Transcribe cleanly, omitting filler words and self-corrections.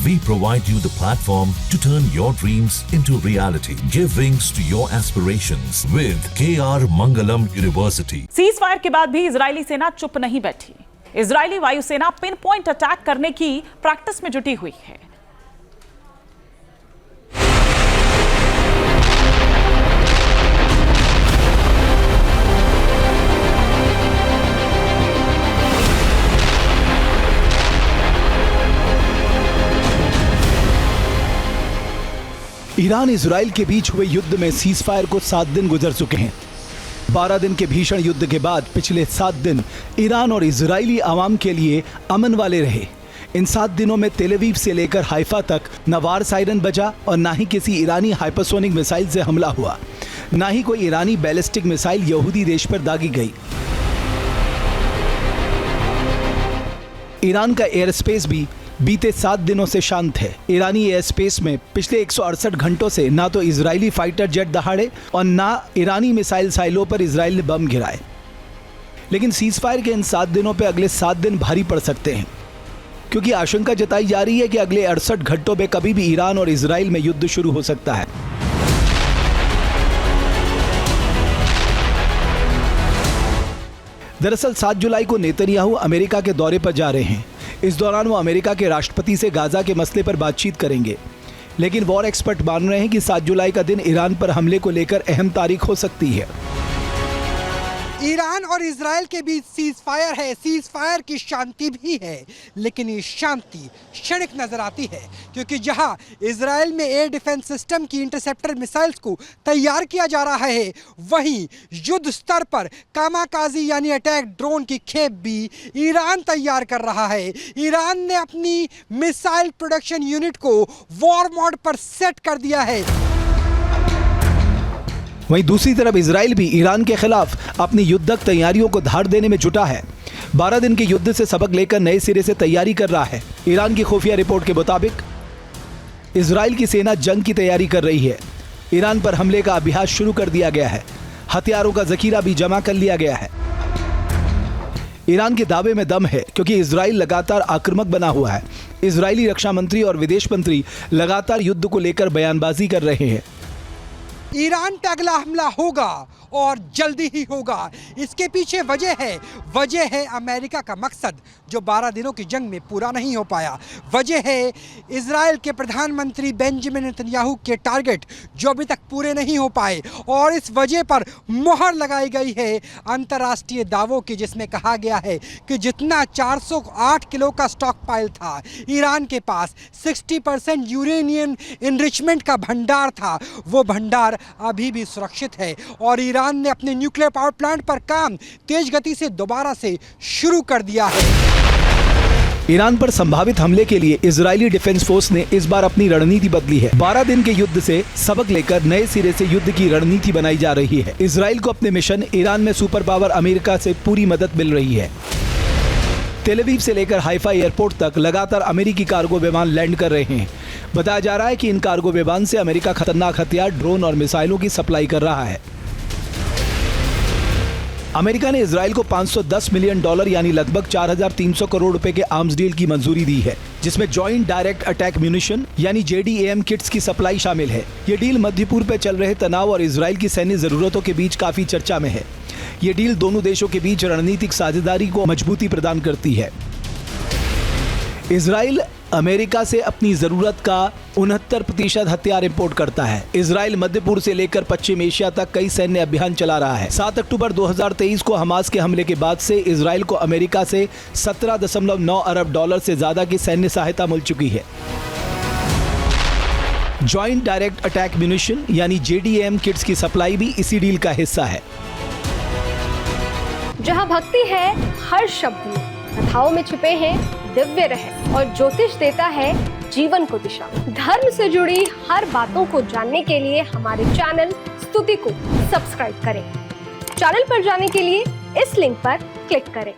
We provide you the platform to turn your dreams into reality. Give wings to your aspirations with KR Mangalam University. Cease fire के बाद भी Israeli सेना चुप नहीं बैठी। Israeli वायुसेना पिन पॉइंट अटैक करने की प्रैक्टिस में जुटी हुई है। ईरान इजराइल के बीच हुए युद्ध में सीज फायर को 7 दिन गुजर चुके हैं। 12 दिन के भीषण युद्ध के बाद पिछले 7 दिन ईरान और इजरायली आवाम के लिए अमन वाले रहे। इन 7 दिनों में तेल अवीव से लेकर हाइफा तक न वार सायरन बजा और ना ही किसी ईरानी हाइपरसोनिक मिसाइल से हमला हुआ, ना ही कोई ईरानी बैलिस्टिक मिसाइल यहूदी देश पर दागी गई। ईरान का एयर स्पेस भी बीते 7 दिनों से शांत है। ईरानी एयर स्पेस में पिछले 168 घंटों से ना तो इजरायली फाइटर जेट दहाड़े और ना ईरानी मिसाइल साइलों पर इजराइल ने बम गिराए। लेकिन सीज फायर के इन 7 दिनों पे अगले 7 दिन भारी पड़ सकते हैं, क्योंकि आशंका जताई जा रही है कि अगले 68 घंटों में कभी भी ईरान और इजराइल में युद्ध शुरू हो सकता है। दरअसल 7 जुलाई को नेतन्याहू अमेरिका के दौरे पर जा रहे हैं। इस दौरान वो अमेरिका के राष्ट्रपति से गाजा के मसले पर बातचीत करेंगे। लेकिन वॉर एक्सपर्ट मान रहे हैं कि 7 जुलाई का दिन ईरान पर हमले को लेकर अहम तारीख हो सकती है। ईरान और इजराइल के बीच सीज फायर है, सीज फायर की शांति भी है, लेकिन ये शांति क्षणिक नजर आती है, क्योंकि जहां इजराइल में एयर डिफेंस सिस्टम की इंटरसेप्टर मिसाइल्स को तैयार किया जा रहा है, वहीं युद्ध स्तर पर कामाकाजी यानी अटैक ड्रोन की खेप भी ईरान तैयार कर रहा है। ईरान ने अपनी मिसाइल प्रोडक्शन यूनिट को वॉर मोड पर सेट कर दिया है। वहीं दूसरी तरफ इजराइल भी ईरान के खिलाफ अपनी युद्धक तैयारियों को धार देने में जुटा है। 12 दिन के युद्ध से सबक लेकर नए सिरे से तैयारी कर रहा है। ईरान की खुफिया रिपोर्ट के मुताबिक इजराइल की सेना जंग की तैयारी कर रही है। ईरान पर हमले का अभ्यास शुरू कर दिया गया है। हथियारों का जखीरा भी जमा कर लिया गया है। ईरान के दावे में दम है, क्योंकि इजराइल लगातार आक्रामक बना हुआ है। इजरायली रक्षा मंत्री और विदेश मंत्री लगातार युद्ध को लेकर बयानबाजी कर रहे हैं। ईरान का अगला हमला होगा और जल्दी ही होगा। इसके पीछे वजह है अमेरिका का मकसद जो 12 दिनों की जंग में पूरा नहीं हो पाया। वजह है इजराइल के प्रधानमंत्री बेंजामिन नेतन्याहू के टारगेट जो अभी तक पूरे नहीं हो पाए, और इस वजह पर मोहर लगाई गई है अंतर्राष्ट्रीय दावों की, जिसमें कहा गया है कि जितना 408 किलो का स्टॉक पाइल था ईरान के पास, 60% यूरेनियम इनरिचमेंट का भंडार था, वो भंडार अभी भी सुरक्षित है। और ईरान ने अपने न्यूक्लियर पावर प्लांट पर काम तेज गति से दोबारा से शुरू कर दिया है। ईरान पर संभावित हमले के लिए इजरायली डिफेंस फोर्स ने इस बार अपनी रणनीति बदली है। 12 दिन के युद्ध से सबक लेकर नए सिरे से युद्ध की रणनीति बनाई जा रही है। इजराइल को अपने मिशन ईरान में सुपर पावर अमेरिका से पूरी मदद मिल रही है। तेल अवीव से लेकर हाइफा एयरपोर्ट तक लगातार अमेरिकी कार्गो विमान लैंड कर रहे हैं। बताया जा रहा है कि इन कार्गो विमान से अमेरिका खतरनाक हथियार, ड्रोन और मिसाइलों की सप्लाई कर रहा है। अमेरिका ने इजराइल को $510 मिलियन यानी लगभग 4,300 करोड़ रुपए के आर्म्स डील की मंजूरी दी है, जिसमें जॉइंट डायरेक्ट अटैक म्यूनिशन यानी JDAM किट्स की सप्लाई शामिल है। ये डील मध्य पूर्व में चल रहे तनाव और इजराइल की सैन्य जरूरतों के बीच काफी चर्चा में है। ये डील दोनों देशों के बीच रणनीतिक साझेदारी को मजबूती प्रदान करती है। इजराइल अमेरिका से अपनी जरूरत का 69% हथियार इंपोर्ट करता है। इजराइल मध्य पूर्व से लेकर पश्चिम एशिया तक कई सैन्य अभियान चला रहा है। 7 अक्टूबर 2023 को हमास के हमले के बाद से इजराइल को अमेरिका से $17.9 अरब से ज्यादा की सैन्य सहायता मिल चुकी है। जॉइंट डायरेक्ट अटैक म्यूनिशन यानी JDAM किट्स की सप्लाई भी इसी डील का हिस्सा है। जहां भक्ति है हर शब्द में, कथाओं में छुपे हैं दिव्य रहस्य, और ज्योतिष देता है जीवन को दिशा। धर्म से जुड़ी हर बातों को जानने के लिए हमारे चैनल स्तुति को सब्सक्राइब करें। चैनल पर जाने के लिए इस लिंक पर क्लिक करें।